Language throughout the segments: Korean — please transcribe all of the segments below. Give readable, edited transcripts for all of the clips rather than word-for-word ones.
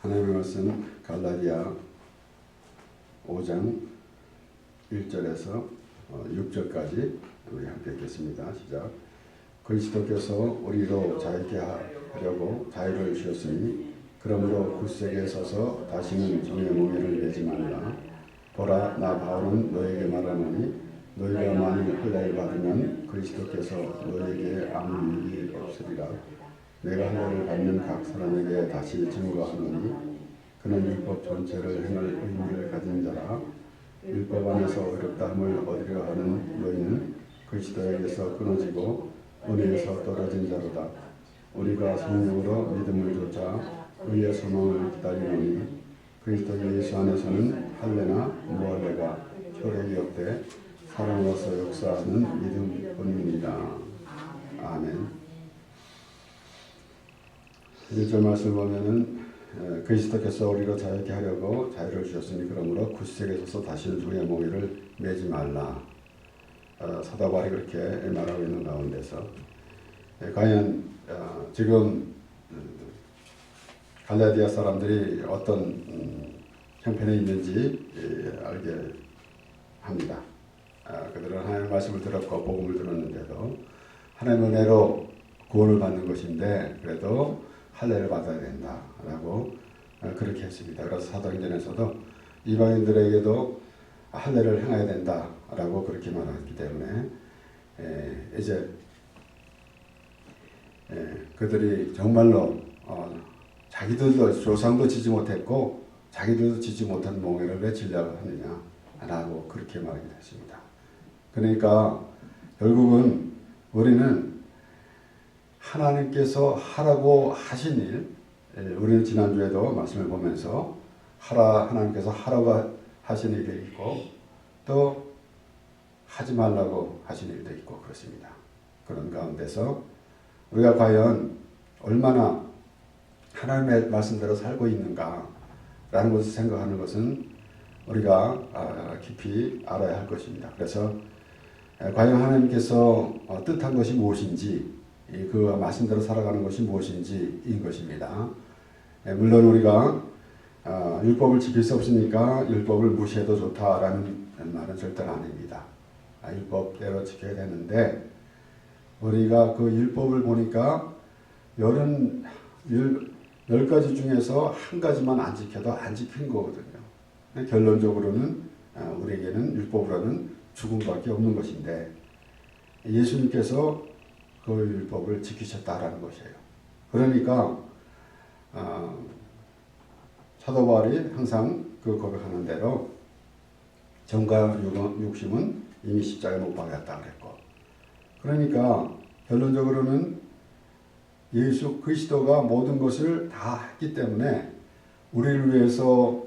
하나님의 말씀 갈라디아 5장 1절에서 6절까지 우리 함께 읽겠습니다. 시작. 그리스도께서 우리로 자유케 하려고 자유를 주셨으니 그러므로 굳세게 서서 다시는 종의 몽에를 매지 말라. 보라, 나 바울은 너에게 말하노니 너희가 만일 할례를 받으면 그리스도께서 너희에게 아무 일이 없으리라. 내가 할례를 받는 각 사람에게 다시 증거하노니 그는 율법 전체를 행할 의무를 가진 자라. 율법 안에서 어렵다함을 얻으려 하는 너희는 그리스도에게서 끊어지고 은혜에서 떨어진 자로다. 우리가 성령으로 믿음을 좇아 의의 소망을 기다리노니 그리스도 예수 안에서는 할례나 무할례가 효력이 없되 사랑으로서 역사하는 믿음뿐입니다. 아멘. 1절 말씀 보면은 그리스도께서 우리로 자유케 하려고 자유를 주셨으니 그러므로 굳세게 서서 다시는 종의 몽에를 매지 말라. 사도 바울이 그렇게 말하고 있는 가운데서 과연 지금 갈라디아 사람들이 어떤 형편에 있는지 알게 합니다. 그들은 하나님의 말씀을 들었고 복음을 들었는데도 하나님의 은혜로 구원을 받는 것인데 그래도 할례를 받아야 된다라고 그렇게 했습니다. 그래서 사도행전에서도 이방인들에게도 할례를 행해야 된다라고 그렇게 말했기 때문에 이제 그들이 정말로 자기들도 조상도 지지 못했고 자기들도 지지 못한 몽에를 왜 지려고 하느냐라고 그렇게 말하게 됐습니다. 그러니까 결국은 우리는 하나님께서 하라고 하신 일, 우리는 지난주에도 말씀을 보면서 하나님께서 하라고 하신 일이 있고 또 하지 말라고 하신 일도 있고 그렇습니다. 그런 가운데서 우리가 과연 얼마나 하나님의 말씀대로 살고 있는가라는 것을 생각하는 것은 우리가 깊이 알아야 할 것입니다. 그래서 과연 하나님께서 뜻한 것이 무엇인지 그 말씀대로 살아가는 것이 무엇인지인 것입니다. 물론 우리가 율법을 지킬 수 없으니까 율법을 무시해도 좋다라는 말은 절대로 아닙니다. 율법대로 지켜야 되는데 우리가 그 율법을 보니까 10가지 중에서 한 가지만 안 지켜도 안 지킨 거거든요. 결론적으로는 우리에게는 율법으로는 죽음밖에 없는 것인데 예수님께서 그 율법을 지키셨다라는 것이에요. 그러니까 사도 바울이 항상 그 고백하는 대로 정과 육심은 이미 십자가에 못 박았다 그랬고, 그러니까 결론적으로는 예수 그리스도가 모든 것을 다 했기 때문에 우리를 위해서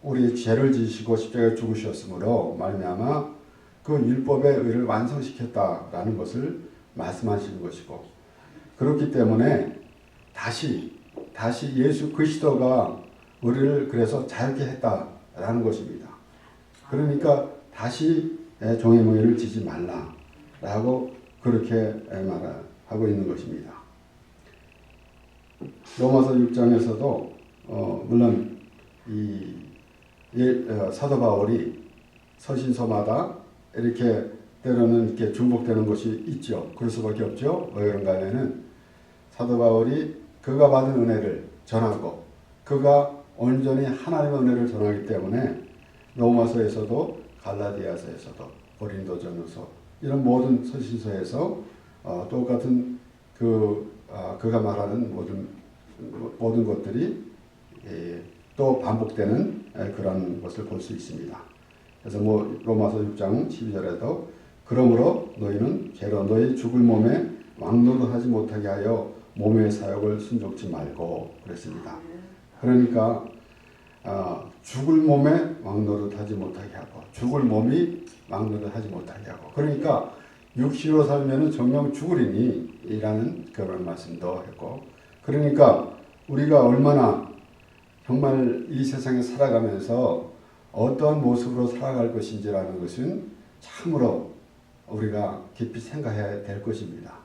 우리 죄를 지시고 십자가에 죽으셨으므로 말미암아 그 율법의 의를 완성시켰다라는 것을 말씀하시는 것이고, 그렇기 때문에 다시 예수 그리스도가 우리를 그래서 자유케 했다라는 것입니다. 그러니까 다시 종의 몽에를 지지 말라라고 그렇게 말하고 있는 것입니다. 로마서 6장에서도 물론 사도 바울이 서신서마다 이렇게 때로는 이렇게 중복되는 것이 있죠. 그럴 수밖에 없죠. 왜 그런가 하면은 사도 바울이 그가 받은 은혜를 전하고 그가 온전히 하나님의 은혜를 전하기 때문에 로마서에서도 갈라디아서에서도 고린도전서 이런 모든 서신서에서 똑같은 그가 말하는 모든 것들이 또 반복되는 그런 것을 볼 수 있습니다. 그래서 로마서 6장 12절에도 그러므로 너희는 죄로 너희 죽을 몸에 왕노릇하지 못하게 하여 몸의 사욕을 순종치 말고 그랬습니다. 그러니까 죽을 몸에 왕노릇하지 못하게 하고 죽을 몸이 왕노릇하지 못하게 하고, 그러니까 육시로 살면은 정녕 죽으리니 이라는 그런 말씀도 했고, 그러니까 우리가 얼마나 정말 이 세상에 살아가면서 어떠한 모습으로 살아갈 것인지라는 것은 참으로 우리가 깊이 생각해야 될 것입니다.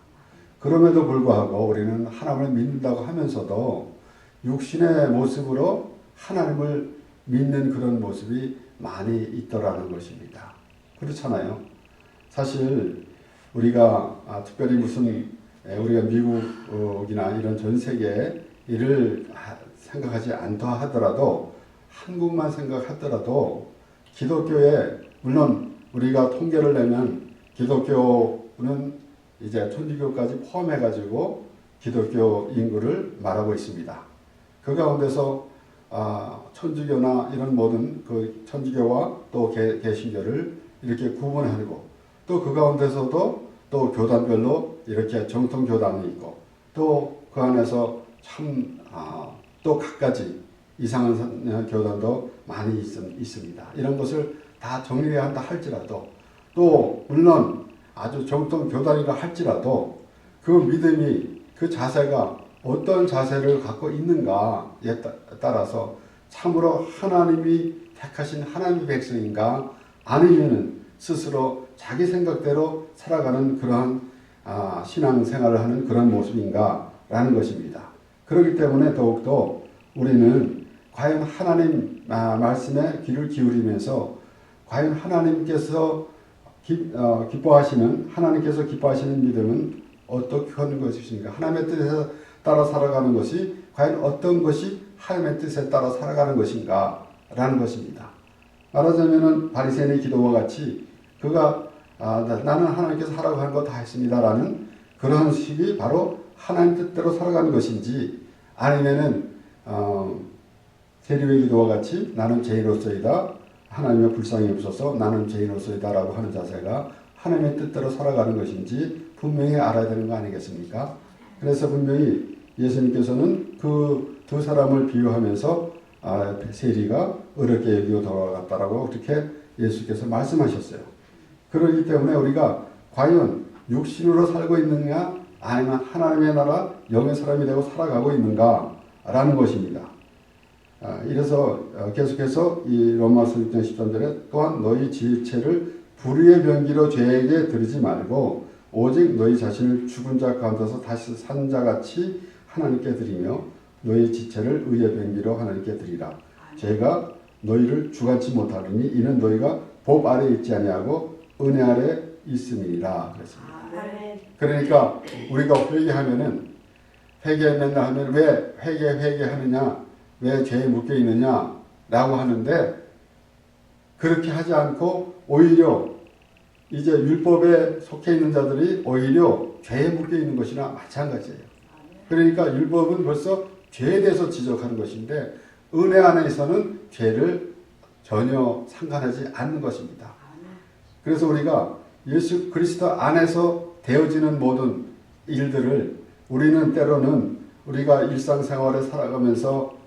그럼에도 불구하고 우리는 하나님을 믿는다고 하면서도 육신의 모습으로 하나님을 믿는 그런 모습이 많이 있더라는 것입니다. 그렇잖아요. 사실 우리가 특별히 우리가 미국이나 이런 전 세계 일을 생각하지 않다 하더라도 한국만 생각하더라도 기독교에 물론 우리가 통계를 내면 기독교는 이제 천주교까지 포함해가지고 기독교 인구를 말하고 있습니다. 그 가운데서 천주교나 이런 모든 그 천주교와 또 개신교를 이렇게 구분하고 또 그 가운데서도 또 교단별로 이렇게 정통 교단이 있고 또 그 안에서 참 또 각가지 이상한 교단도 많이 있습니다. 이런 것을 다 정리해야 한다 할지라도 또 물론 아주 정통 교단이라 할지라도 그 믿음이 그 자세가 어떤 자세를 갖고 있는가에 따라서 참으로 하나님이 택하신 하나님의 백성인가 아니면은 스스로 자기 생각대로 살아가는 그러한 신앙생활을 하는 그런 모습인가라는 것입니다. 그렇기 때문에 더욱더 우리는 과연 하나님 말씀에 귀를 기울이면서 과연 하나님께서 하나님께서 기뻐하시는 믿음은 어떻게 하는 것이신가? 하나님의 뜻에 따라 살아가는 것이 과연 어떤 것이 하나님의 뜻에 따라 살아가는 것인가? 라는 것입니다. 말하자면 바리새인의 기도와 같이 그가 나는 하나님께서 하라고 한 거 다 했습니다. 라는 그런 식이 바로 하나님 뜻대로 살아가는 것인지 아니면은 세리의 기도와 같이 나는 죄인으로서이다. 하나님의 불쌍히 없어서 나는 죄인으로서이다 라고 하는 자세가 하나님의 뜻대로 살아가는 것인지 분명히 알아야 되는 거 아니겠습니까? 그래서 분명히 예수님께서는 그 두 사람을 비유하면서 세리가 어렵게 여기고 돌아갔다라고 그렇게 예수께서 말씀하셨어요. 그렇기 때문에 우리가 과연 육신으로 살고 있느냐 아니면 하나님의 나라 영의 사람이 되고 살아가고 있는가 라는 것입니다. 이래서 계속해서 이 로마서 6장 13절에 또한 너희 지체를 불의의 병기로 죄에게 드리지 말고 오직 너희 자신을 죽은 자 가운데서 다시 산 자같이 하나님께 드리며 너희 지체를 의의 병기로 하나님께 드리라. 죄가 너희를 주관치 못하리니 이는 너희가 법 아래 있지 아니하고 은혜 아래 있음이니라 그랬습니다. 그러니까 우리가 회개 맨날 하면 왜 회개하느냐 왜 죄에 묶여 있느냐 라고 하는데 그렇게 하지 않고 오히려 이제 율법에 속해 있는 자들이 오히려 죄에 묶여 있는 것이나 마찬가지예요. 그러니까 율법은 벌써 죄에 대해서 지적하는 것인데 은혜 안에서는 죄를 전혀 상관하지 않는 것입니다. 그래서 우리가 예수 그리스도 안에서 되어지는 모든 일들을 우리는 때로는 우리가 일상생활에 살아가면서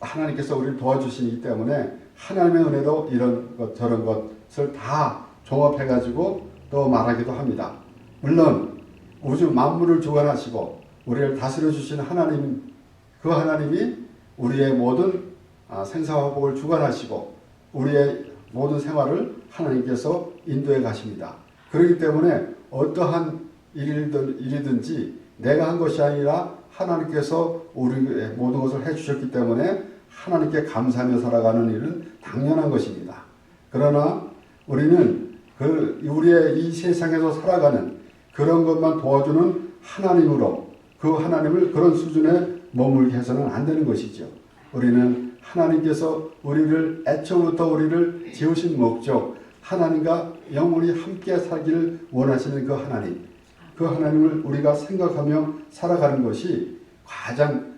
하나님께서 우리를 도와주시기 때문에 하나님의 은혜도 이런 것 저런 것을 다 종합해가지고 또 말하기도 합니다. 물론 우주 만물을 주관하시고 우리를 다스려 주시는 하나님, 그 하나님이 우리의 모든 생사와 복을 주관하시고 우리의 모든 생활을 하나님께서 인도해 가십니다. 그렇기 때문에 어떠한 일이든지 내가 한 것이 아니라 하나님께서 우리의 모든 것을 해주셨기 때문에 하나님께 감사하며 살아가는 일은 당연한 것입니다. 그러나 우리는 우리의 이 세상에서 살아가는 그런 것만 도와주는 하나님으로 그 하나님을 그런 수준에 머물게 해서는 안 되는 것이죠. 우리는 하나님께서 우리를 애초부터 우리를 지으신 목적 하나님과 영원히 함께 살기를 원하시는 그 하나님을 우리가 생각하며 살아가는 것이 가장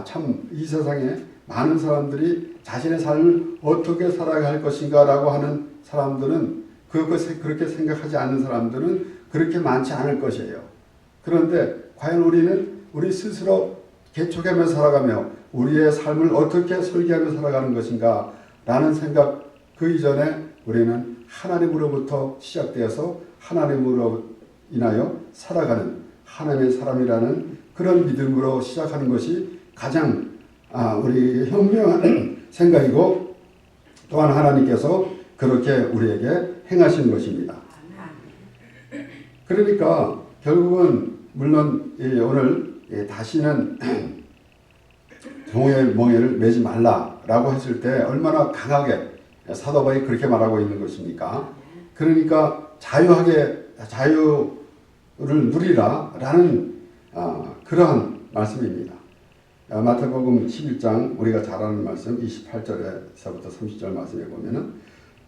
참 이 세상에 많은 사람들이 자신의 삶을 어떻게 살아갈 것인가 라고 하는 사람들은 그렇게 생각하지 않는 사람들은 그렇게 많지 않을 것이에요. 그런데 과연 우리는 우리 스스로 개척하며 살아가며 우리의 삶을 어떻게 설계하며 살아가는 것인가 라는 생각 그 이전에 우리는 하나님으로부터 시작되어서 하나님으로 인하여 살아가는 하나님의 사람이라는 그런 믿음으로 시작하는 것이 가장 우리 현명한 생각이고 또한 하나님께서 그렇게 우리에게 행하시는 것입니다. 그러니까 결국은 물론 오늘 다시는 종의 멍에를 매지 말라라고 했을 때 얼마나 강하게 사도 바울이 그렇게 말하고 있는 것입니까? 그러니까 자유를 누리라라는 그러한 말씀입니다. 마태복음 11장 우리가 잘 아는 말씀 28절에서부터 30절 말씀에 보면은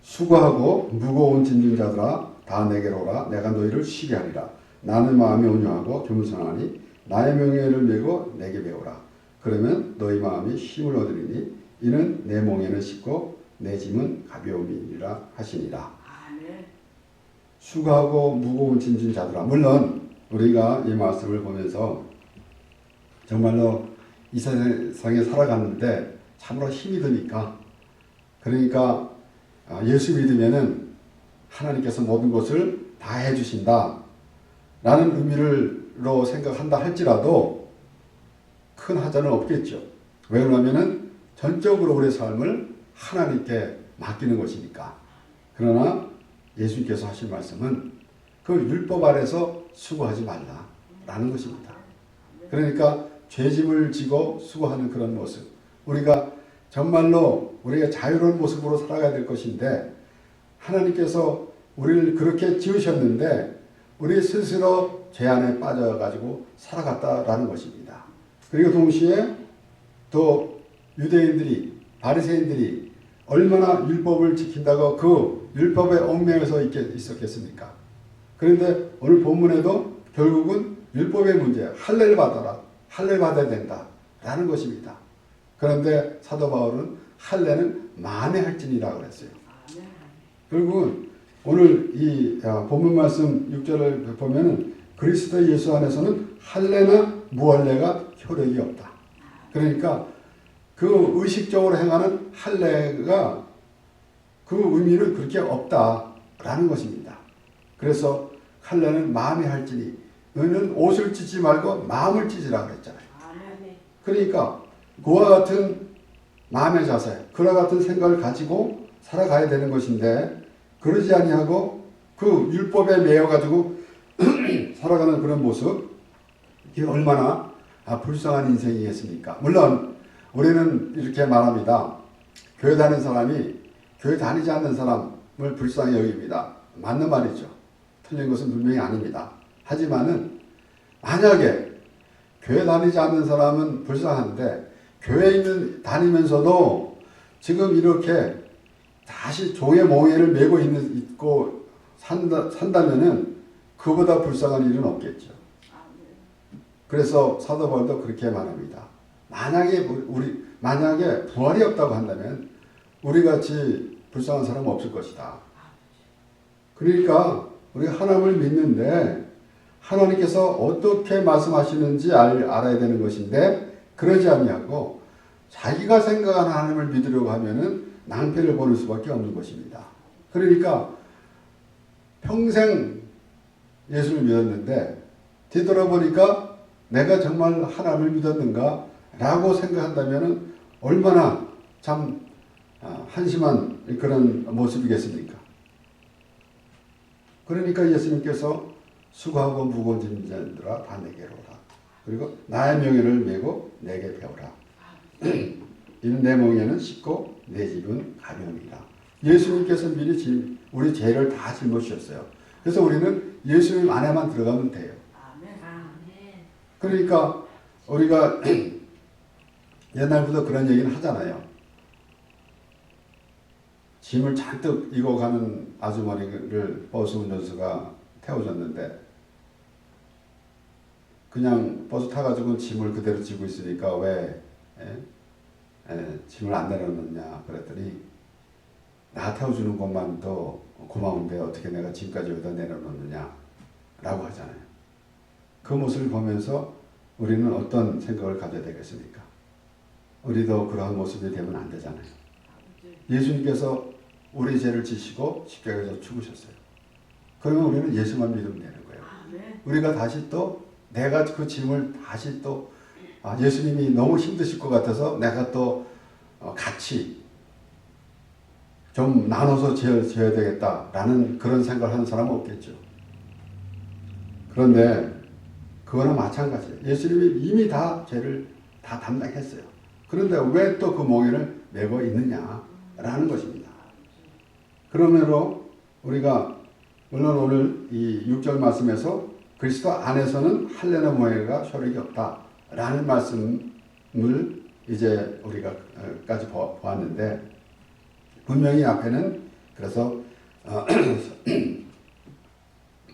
수고하고 무거운 짐진 자들아 다 내게로 오라 내가 너희를 쉬게 하리라 나는 마음이 온유하고 겸손하니 나의 명예를 메고 내게 배우라 그러면 너희 마음이 힘을 얻으리니 이는 내 몽에는 쉽고 내 짐은 가벼움이니라 하시니라. 수고하고 무거운 짐진 자들아 물론 우리가 이 말씀을 보면서 정말로 이 세상에 살아가는데 참으로 힘이 드니까 그러니까 예수 믿으면은 하나님께서 모든 것을 다 해주신다 라는 의미로 생각한다 할지라도 큰 하자는 없겠죠. 왜 그러냐면은 전적으로 우리의 삶을 하나님께 맡기는 것이니까. 그러나 예수님께서 하신 말씀은 그 율법 아래서 수고하지 말라라는 것입니다. 그러니까 죄짐을 지고 수고하는 그런 모습. 우리가 정말로 우리가 자유로운 모습으로 살아가야 될 것인데 하나님께서 우리를 그렇게 지으셨는데 우리 스스로 죄 안에 빠져가지고 살아갔다라는 것입니다. 그리고 동시에 또 유대인들이 바리새인들이 얼마나 율법을 지킨다고 그 율법에 얽매여서 있었겠습니까? 그런데 오늘 본문에도 결국은 율법의 문제, 할례를 받아라, 할례를 받아야 된다라는 것입니다. 그런데 사도 바울은 할례는 만회할지니라 그랬어요. 결국은 오늘 이 본문 말씀 6절을 보면은 그리스도 예수 안에서는 할례나 무할례가 효력이 없다. 그러니까 그 의식적으로 행하는 할례가 그 의미는 그렇게 없다라는 것입니다. 그래서 할례는 마음이 할지니 너희는 옷을 찢지 말고 마음을 찢으라 그랬잖아요. 그러니까 그와 같은 마음의 자세, 그와 같은 생각을 가지고 살아가야 되는 것인데 그러지 아니하고 그 율법에 매여가지고 살아가는 그런 모습 이게 얼마나 불쌍한 인생이겠습니까? 물론 우리는 이렇게 말합니다. 교회 다니는 사람이 교회 다니지 않는 사람을 불쌍히 여깁니다. 맞는 말이죠. 틀린 것은 분명히 아닙니다. 하지만은 만약에 교회 다니지 않는 사람은 불쌍한데 교회 다니면서도 지금 이렇게 다시 종의 몽에를 메고 있고 산다면은 그보다 불쌍한 일은 없겠죠. 그래서 사도 바울도 그렇게 말합니다. 만약에 부활이 없다고 한다면 우리 같이 불쌍한 사람은 없을 것이다. 그러니까 우리가 하나님을 믿는데 하나님께서 어떻게 말씀하시는지 알아야 되는 것인데 그러지 아니하고 자기가 생각하는 하나님을 믿으려고 하면은 낭패를 보는 수밖에 없는 것입니다. 그러니까 평생 예수를 믿었는데 뒤돌아보니까 내가 정말 하나님을 믿었는가 라고 생각한다면 얼마나 참 한심한 그런 모습이겠습니까? 그러니까 예수님께서 수고하고 무거운 짐진 자들아 다 내게로 오라. 그리고 나의 명예를 메고 내게 배우라. 이는 내 몽에는 쉽고 내 짐은 가벼움이라. 예수님께서 미리 우리 죄를 다 짊어지셨어요. 그래서 우리는 예수님 안에만 들어가면 돼요. 그러니까 우리가 옛날부터 그런 얘기는 하잖아요. 짐을 잔뜩 이고 가는 아주머니를 버스 운전수가 태워줬는데 그냥 버스 타가지고 짐을 그대로 지고 있으니까 왜 짐을 안 내려놓느냐 그랬더니 나 태워주는 것만도 고마운데 어떻게 내가 짐까지 여기다 내려놓느냐 라고 하잖아요. 그 모습을 보면서 우리는 어떤 생각을 가져야 되겠습니까? 우리도 그러한 모습이 되면 안 되잖아요. 예수님께서 우리 죄를 지시고 십자가에서 죽으셨어요. 그러면 우리는 예수만 믿으면 되는 거예요. 우리가 다시 또 내가 그 짐을 다시 또 예수님이 너무 힘드실 것 같아서 내가 또 같이 좀 나눠서 지어야 되겠다라는 그런 생각을 하는 사람은 없겠죠. 그런데 그거는 마찬가지예요. 예수님이 이미 다 죄를 다 담당했어요. 그런데 왜 또 그 몽에를 메고 있느냐라는 것입니다. 그러므로 우리가 물론 오늘 이 6절 말씀에서 그리스도 안에서는 할례나 모해가 효력이 없다라는 말씀을 이제 우리가까지 보았는데 분명히 앞에는 그래서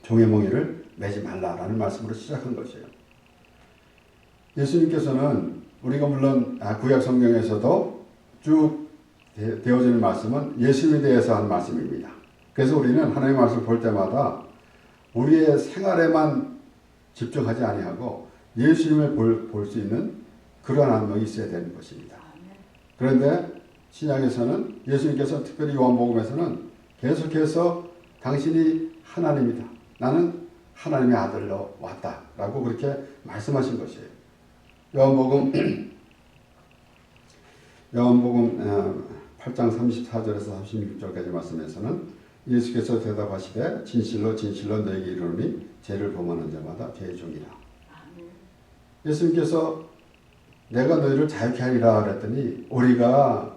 종의 몽에를 매지 말라라는 말씀으로 시작한 것이에요. 예수님께서는 우리가 물론 구약 성경에서도 쭉 되어지는 말씀은 예수님에 대해서 한 말씀입니다. 그래서 우리는 하나님의 말씀을 볼 때마다 우리의 생활에만 집중하지 아니하고 예수님을 볼 수 있는 그러한 안목이 있어야 되는 것입니다. 그런데 신약에서는 예수님께서 특별히 요한복음에서는 계속해서 당신이 하나님이다. 나는 하나님의 아들로 왔다라고 그렇게 말씀하신 것이에요. 요한복음 8장 34절에서 36절까지 말씀에서는 예수께서 대답하시되 진실로 진실로 너에게 이르노니 죄를 범하는 자마다 죄의 종이라. 예수님께서 내가 너희를 자유케 하리라 그랬더니 우리가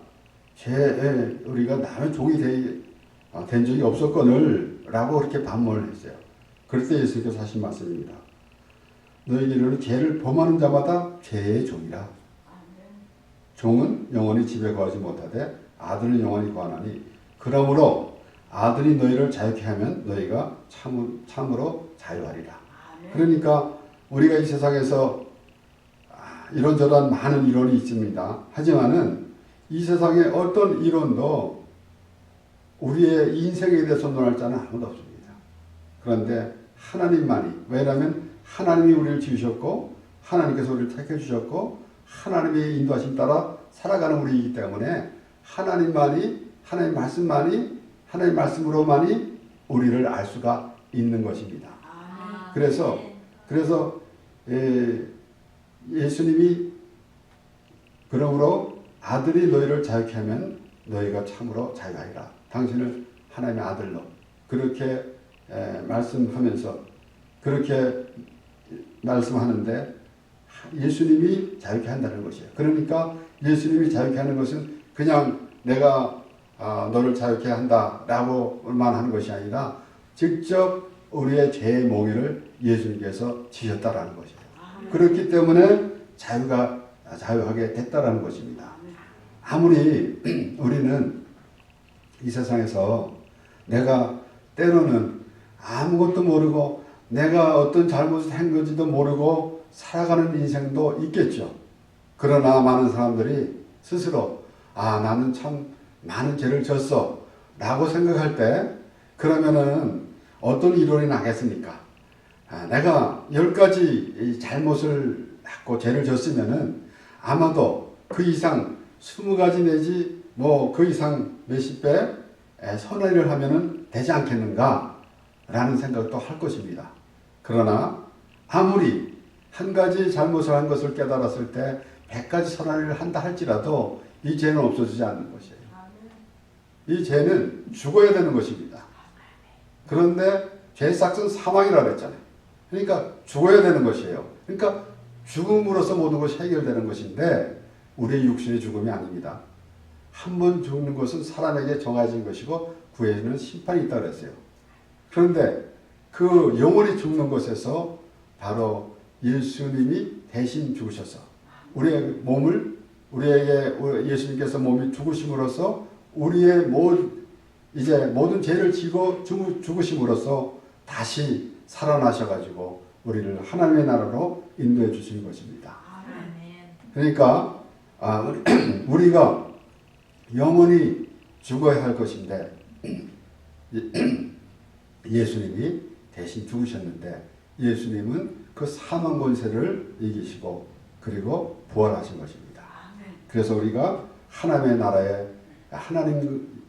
남의 종이 된 적이 없었거늘 라고 그렇게 반문을 했어요. 그럴 때 예수님께서 하신 말씀입니다. 너에게 이르노니 죄를 범하는 자마다 죄의 종이라. 종은 영원히 집에 거하지 못하되 아들은 영원히 거하나니 그러므로 아들이 너희를 자유케 하면 너희가 참으로 자유하리라. 그러니까 우리가 이 세상에서 이런저런 많은 이론이 있습니다. 하지만은 이 세상에 어떤 이론도 우리의 인생에 대해서 논할 자는 아무도 없습니다. 그런데 하나님만이, 왜냐하면 하나님이 우리를 지으셨고 하나님께서 우리를 택해 주셨고 하나님의 인도하심 따라 살아가는 우리이기 때문에 하나님만이, 하나님 말씀만이, 하나님 말씀으로만이 우리를 알 수가 있는 것입니다. 그래서 예수님이 그러므로 아들이 너희를 자유케 하면 너희가 참으로 자유하리라. 당신을 하나님의 아들로 그렇게 말씀하면서 그렇게 말씀하는데 예수님이 자유케 한다는 것이에요. 그러니까 예수님이 자유케 하는 것은 그냥 내가 너를 자유케 한다라고만 하는 것이 아니라 직접 우리의 죄의 몽에를 예수님께서 지셨다라는 것이에요. 그렇기 때문에 자유하게 됐다라는 것입니다. 아무리 우리는 이 세상에서 내가 때로는 아무것도 모르고 내가 어떤 잘못을 한 건지도 모르고 살아가는 인생도 있겠죠. 그러나 많은 사람들이 스스로 나는 참 많은 죄를 졌어 라고 생각할 때 그러면은 어떤 이론이 나겠습니까? 내가 10가지 잘못을 했고 죄를 졌으면은 아마도 그 이상 20가지 내지 그 이상 몇십 배 선한 일을 하면은 되지 않겠는가 라는 생각도 할 것입니다. 그러나 아무리 한 가지 잘못을 한 것을 깨달았을 때 100가지 선한 일을 한다 할지라도 이 죄는 없어지지 않는 것이에요. 이 죄는 죽어야 되는 것입니다. 그런데 죄의 삭은 사망이라고 했잖아요. 그러니까 죽어야 되는 것이에요. 그러니까 죽음으로써 모든 것이 해결되는 것인데 우리의 육신의 죽음이 아닙니다. 한 번 죽는 것은 사람에게 정해진 것이고 그 후에는 심판이 있다고 했어요. 그런데 그 영원히 죽는 것에서 바로 예수님이 대신 죽으셔서 우리의 몸을 우리에게 예수님께서 몸이 죽으심으로써 우리의 모든 죄를 지고 죽으심으로써 다시 살아나셔가지고 우리를 하나님의 나라로 인도해 주신 것입니다. 그러니까 우리가 영원히 죽어야 할 것인데 예수님이 대신 죽으셨는데 예수님은 그 사망 권세를 이기시고 그리고 부활하신 것입니다. 그래서 우리가 하나님의 나라에 하나님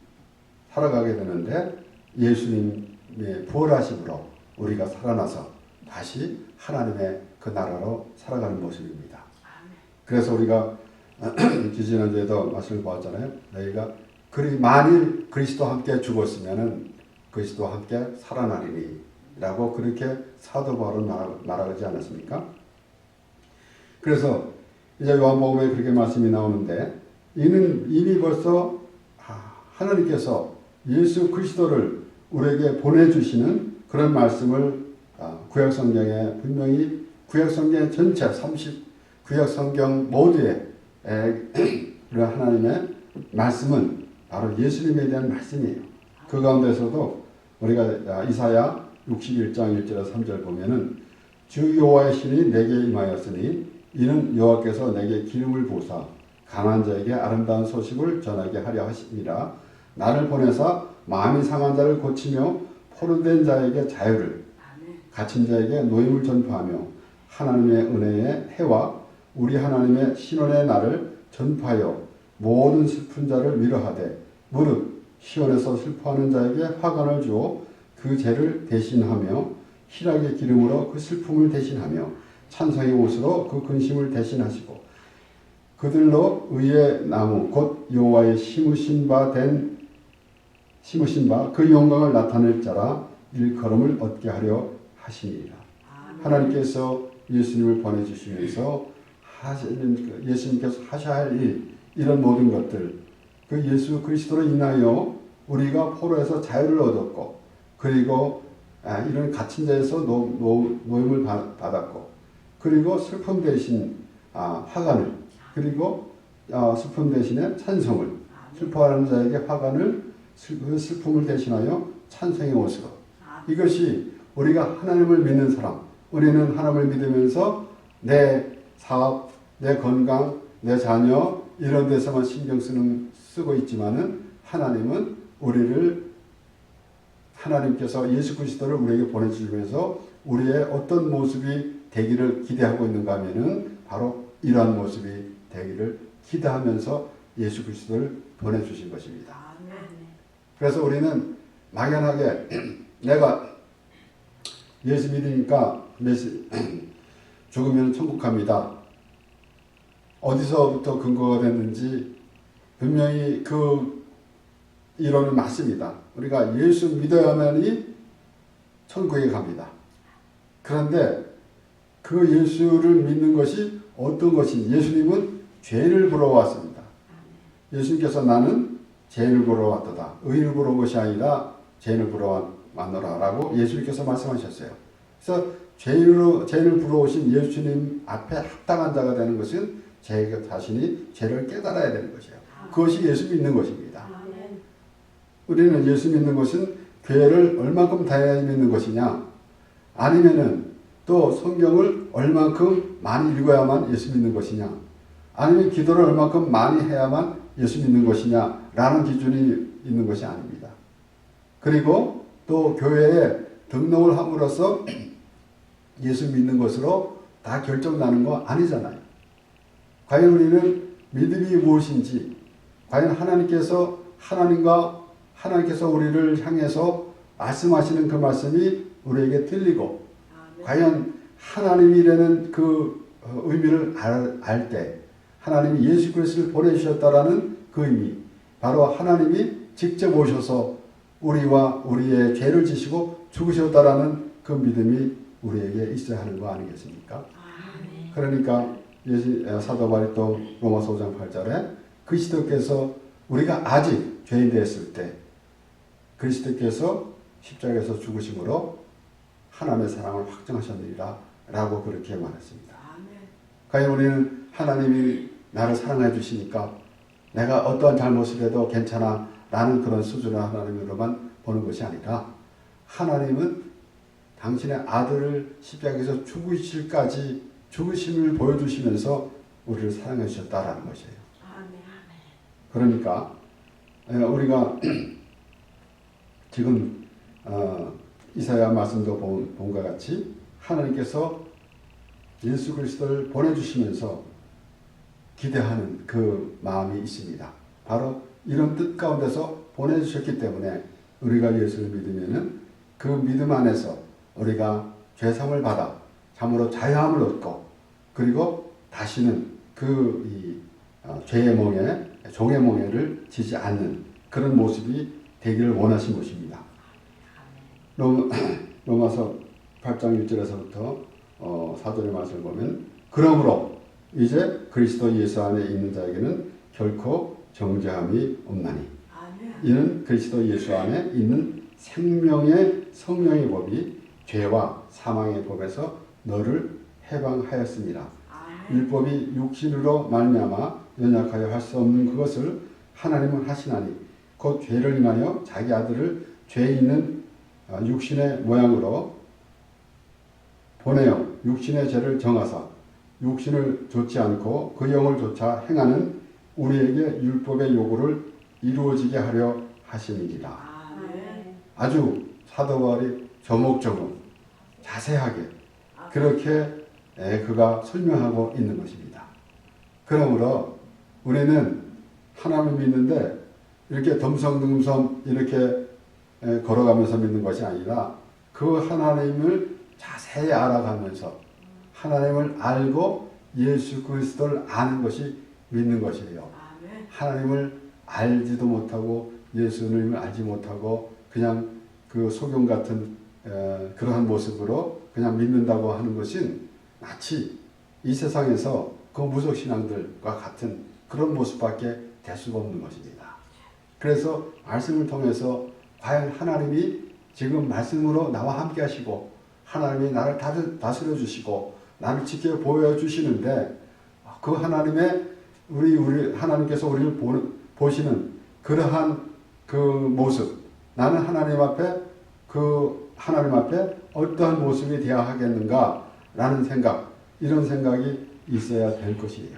살아가게 되는데 예수님의 부활하심으로 우리가 살아나서 다시 하나님의 그 나라로 살아가는 모습입니다. 그래서 우리가 지난주에도 말씀을 보았잖아요. 너희가 만일 그리스도와 함께 죽었으면은 그리스도와 함께 살아나리니 라고 그렇게 사도 바울은 말하지 않았습니까? 그래서 이제 요한복음에 그렇게 말씀이 나오는데 이는 이미 벌써 하나님께서 예수 그리스도를 우리에게 보내주시는 그런 말씀을 구약성경에 분명히 구약성경 전체 구약성경 모두에 그런 하나님의 말씀은 바로 예수님에 대한 말씀이에요. 그 가운데서도 우리가 이사야 61장 1절에서 3절 보면은 주 여호와의 신이 내게 임하였으니 이는 여호와께서 내게 기름을 부으사 강한 자에게 아름다운 소식을 전하게 하려 하심이라. 나를 보내사 마음이 상한 자를 고치며 포로된 자에게 자유를, 갇힌 자에게 노임을 전파하며 하나님의 은혜의 해와 우리 하나님의 신원의 날을 전파하여 모든 슬픈 자를 위로하되 무릇 시온에서 슬퍼하는 자에게 화관을 주어 그 죄를 대신하며 희락의 기름으로 그 슬픔을 대신하며 찬송의 옷으로 그 근심을 대신하시고 그들로 의의 나무 곧 여호와의 심으신 바 그 영광을 나타낼 자라 일컬음을 얻게 하려 하시니라. 하나님께서 예수님을 보내주시면서 예수님께서 하셔야 할 일, 이런 모든 것들, 그 예수 그리스도로 인하여 우리가 포로에서 자유를 얻었고, 그리고 이런 갇힌 자에서 노임을 받았고, 그리고 슬픔 대신 화관을, 그리고 슬픔 대신에 찬송을, 슬퍼하는 자에게 화관을, 그 슬픔을 대신하여 찬송의 옷으로. 이것이 우리가 하나님을 믿는 사람, 우리는 하나님을 믿으면서 내 사업, 내 건강, 내 자녀 이런 데서만 신경 쓰고 있지만은 하나님은 하나님께서 예수 그리스도를 우리에게 보내주시면서 우리의 어떤 모습이 되기를 기대하고 있는가 하면은 바로 이러한 모습이 되기를 기대하면서 예수 그리스도를 보내주신 것입니다. 그래서 우리는 막연하게 내가 예수 믿으니까 죽으면 천국 갑니다. 어디서부터 근거가 됐는지 분명히 그 이론은 맞습니다. 우리가 예수 믿어야만이 천국에 갑니다. 그런데 그 예수를 믿는 것이 어떤 것인지, 예수님은 죄를 보러 왔습니다. 예수님께서 나는 죄인을 보러 왔도다. 의인을 보러 온 것이 아니라 죄인을 보러 왔노라 라고 예수님께서 말씀하셨어요. 그래서 죄인을 보러 오신 예수님 앞에 합당한 자가 되는 것은 제 자신이 죄를 깨달아야 되는 것이에요. 그것이 예수 믿는 것입니다. 우리는 예수 믿는 것은 교회를 얼만큼 다양하게 믿는 것이냐, 아니면은 또 성경을 얼만큼 많이 읽어야만 예수 믿는 것이냐, 아니면 기도를 얼만큼 많이 해야만 예수 믿는 것이냐 라는 기준이 있는 것이 아닙니다. 그리고 또 교회에 등록을 함으로써 예수 믿는 것으로 다 결정나는 거 아니잖아요. 과연 우리는 믿음이 무엇인지, 과연 하나님께서 우리를 향해서 말씀하시는 그 말씀이 우리에게 들리고, 과연 하나님이라는 그 의미를 알 때, 하나님이 예수 그리스도를 보내주셨다라는 그 의미, 바로 하나님이 직접 오셔서 우리와 우리의 죄를 지시고 죽으셨다라는 그 믿음이 우리에게 있어야 하는 거 아니겠습니까? 그러니까 사도 바울이 또 로마서 5장 8절에 그리스도께서 우리가 아직 죄인 되었을 때 그리스도께서 십자가에서 죽으심으로 하나님의 사랑을 확증하셨느니라 라고 그렇게 말했습니다. 과연 우리는 하나님이 나를 사랑해 주시니까 내가 어떠한 잘못을 해도 괜찮아 라는 그런 수준의 하나님으로만 보는 것이 아니라, 하나님은 당신의 아들을 십자가에서 죽으심을 보여주시면서 우리를 사랑해 주셨다라는 것이에요. 그러니까 우리가 지금 이사야 말씀도 본 것 같이 하나님께서 예수 그리스도를 보내주시면서 기대하는 그 마음이 있습니다. 바로 이런 뜻 가운데서 보내주셨기 때문에 우리가 예수를 믿으면은 그 믿음 안에서 우리가 죄사함을 받아 참으로 자유함을 얻고, 그리고 다시는 죄의 멍에, 종의 멍에를 지지 않는 그런 모습이 되기를 원하신 것입니다. 로마서 8장 1절에서부터 4절의 말씀을 보면, 그러므로 이제 그리스도 예수 안에 있는 자에게는 결코 정죄함이 없나니 이는 그리스도 예수 안에 있는 생명의 성령의 법이 죄와 사망의 법에서 너를 해방하였습니다. 율법이 육신으로 말미암아 연약하여 할 수 없는 그것을 하나님은 하시나니 곧 죄를 인하여 자기 아들을 죄 있는 육신의 모양으로 보내어 육신의 죄를 정하사 육신을 좇지 않고 그 영을 조차 행하는 우리에게 율법의 요구를 이루어지게 하려 하심이니라. 아주 사도 바울이 조목조목 자세하게 그렇게 그가 설명하고 있는 것입니다. 그러므로 우리는 하나님을 믿는데 이렇게 덤성덤성 이렇게 걸어가면서 믿는 것이 아니라 그 하나님을 자세히 알아가면서 하나님을 알고 예수 그리스도를 아는 것이 믿는 것이에요. 하나님을 알지도 못하고 예수님을 알지 못하고 그냥 그 소경 같은 그러한 모습으로 그냥 믿는다고 하는 것은 마치 이 세상에서 그 무속신앙들과 같은 그런 모습밖에 될 수가 없는 것입니다. 그래서 말씀을 통해서 과연 하나님이 지금 말씀으로 나와 함께 하시고 하나님이 나를 다스려 주시고 나를 지켜 보여주시는데 그 하나님의 우리 하나님께서 우리를 보시는 그러한 그 모습 나는 하나님 앞에 어떠한 모습이 되어야 하겠는가 라는 생각 이런 생각이 있어야 될 것이에요.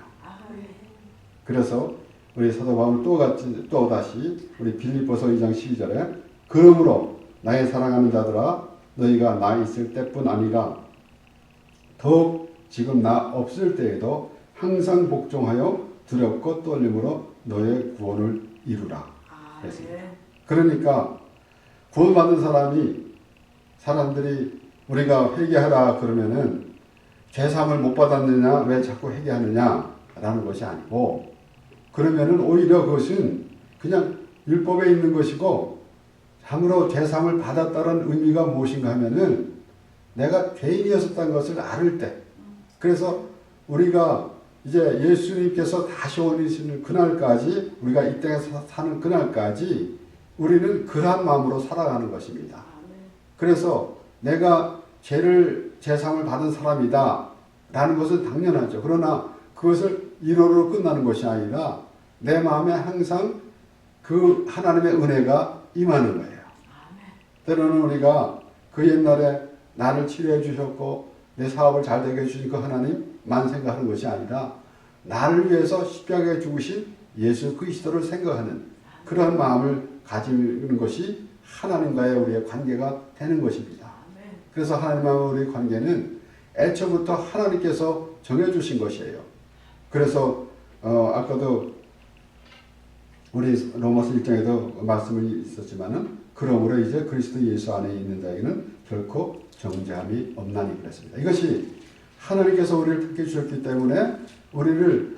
그래서 우리 사도 바울 또다시 우리 빌립보서 2장 12절에 그러므로 나의 사랑하는 자들아 너희가 나 있을 때뿐 아니라 더욱 지금 나 없을 때에도 항상 복종하여 두렵고 떨림으로 너의 구원을 이루라 그랬습니다. 그러니까 구원받은 사람들이 우리가 회개하라 그러면은 죄사함을 못 받았느냐 왜 자꾸 회개하느냐 라는 것이 아니고 그러면은 오히려 그것은 그냥 율법에 있는 것이고 참으로 죄사함을 받았다는 의미가 무엇인가 하면은 내가 죄인이었었다는 것을 알을 때 그래서 우리가 이제 예수님께서 다시 오시는 그날까지 우리가 이 땅에서 사는 그날까지 우리는 그러한 마음으로 살아가는 것입니다. 그래서 내가 죄사함을 받은 사람이다 라는 것은 당연하죠. 그러나 그것을 이로로 끝나는 것이 아니라 내 마음에 항상 그 하나님의 은혜가 임하는 거예요. 때로는 우리가 그 옛날에 나를 치료해 주셨고 내 사업을 잘 되게 해주신 그 하나님만 생각하는 것이 아니라 나를 위해서 십자가에 죽으신 예수 그리스도를 생각하는 그런 마음을 가지는 것이 하나님과의 우리의 관계가 되는 것입니다. 그래서 하나님과 우리의 관계는 애초부터 하나님께서 정해주신 것이에요. 그래서 아까도 우리 로마서 1장에도 말씀이 있었지만은 그러므로 이제 그리스도 예수 안에 있는 자에게는 결코 정죄함이 없나니 그랬습니다. 이것이 하나님께서 우리를 택해 주셨기 때문에 우리를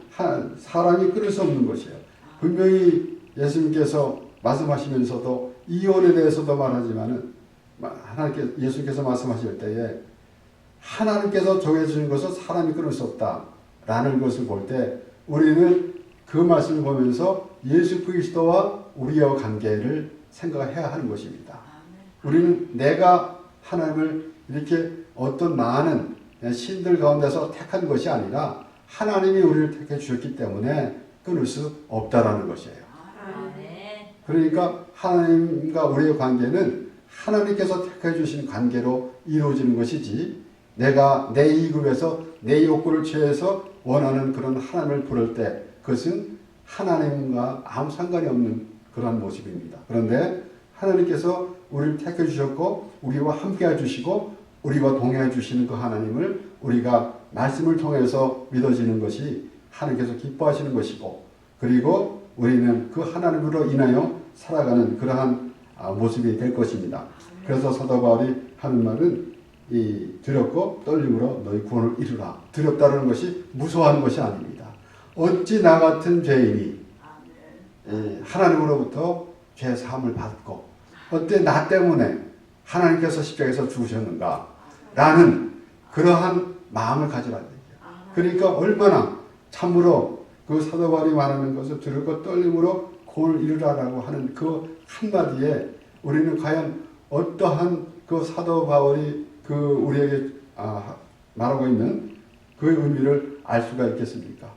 사람이 끊을 수 없는 것이에요. 분명히 예수님께서 말씀하시면서도 이혼에 대해서도 말하지만은 예수님께서 말씀하실 때에 하나님께서 정해주신 것을 사람이 끊을 수 없다라는 것을 볼 때 우리는 그 말씀을 보면서 예수 그리스도와 우리의 관계를 생각해야 하는 것입니다. 우리는 내가 하나님을 이렇게 어떤 많은 신들 가운데서 택한 것이 아니라 하나님이 우리를 택해 주셨기 때문에 끊을 수 없다라는 것이에요. 그러니까 하나님과 우리의 관계는 하나님께서 택해 주신 관계로 이루어지는 것이지 내가 내 이익에서 내 욕구를 취해서 원하는 그런 하나님을 부를 때 그것은 하나님과 아무 상관이 없는 그런 모습입니다. 그런데 하나님께서 우리를 택해 주셨고 우리와 함께 해주시고 우리와 동행해 주시는 그 하나님을 우리가 말씀을 통해서 믿어지는 것이 하나님께서 기뻐하시는 것이고 그리고 우리는 그 하나님으로 인하여 살아가는 그러한 모습이 될 것입니다. 그래서 사도 바울이 하는 말은 이 두렵고 떨림으로 너희 구원을 이루라. 두렵다는 것이 무서워하는 것이 아닙니다. 어찌 나 같은 죄인이 하나님으로부터 죄 사함을 받고 어때 나 때문에 하나님께서 십자가에서 죽으셨는가 라는 그러한 마음을 가지라는 얘기예요. 그러니까 얼마나 참으로 그 사도 바울이 말하는 것을 들고 떨림으로 구원을 이루라라고 하는 그 한마디에 우리는 과연 어떠한 그 사도 바울이 그 우리에게 말하고 있는 그 의미를 알 수가 있겠습니까?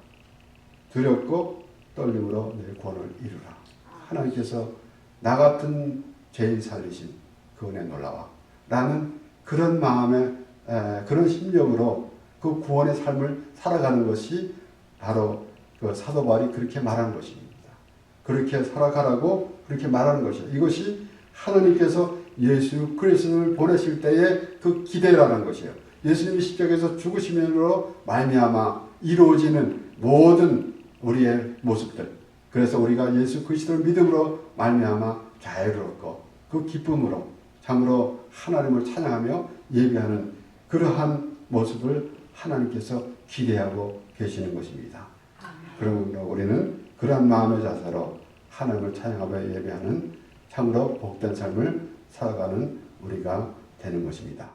두렵고 떨림으로 내 구원을 이루라. 하나님께서 나 같은 죄인 살리신 그 은혜 놀라와. 라는 그런 마음에 그런 심정으로 그 구원의 삶을 살아가는 것이 바로 그 사도 바울이 그렇게 말하는 것입니다. 그렇게 살아가라고 그렇게 말하는 것이요. 이것이 하나님께서 예수 그리스도를 보내실 때의 그 기대라는 것이에요. 예수님이 십자가에서 죽으심으로 말미암아 이루어지는 모든 우리의 모습들. 그래서 우리가 예수 그리스도를 믿음으로 말미암아 자유롭고 그 기쁨으로 참으로 하나님을 찬양하며 예배하는 그러한 모습을 하나님께서 기대하고 계시는 것입니다. 그러므로 우리는 그러한 마음의 자세로 하나님을 찬양하며 예배하는 참으로 복된 삶을 살아가는 우리가 되는 것입니다.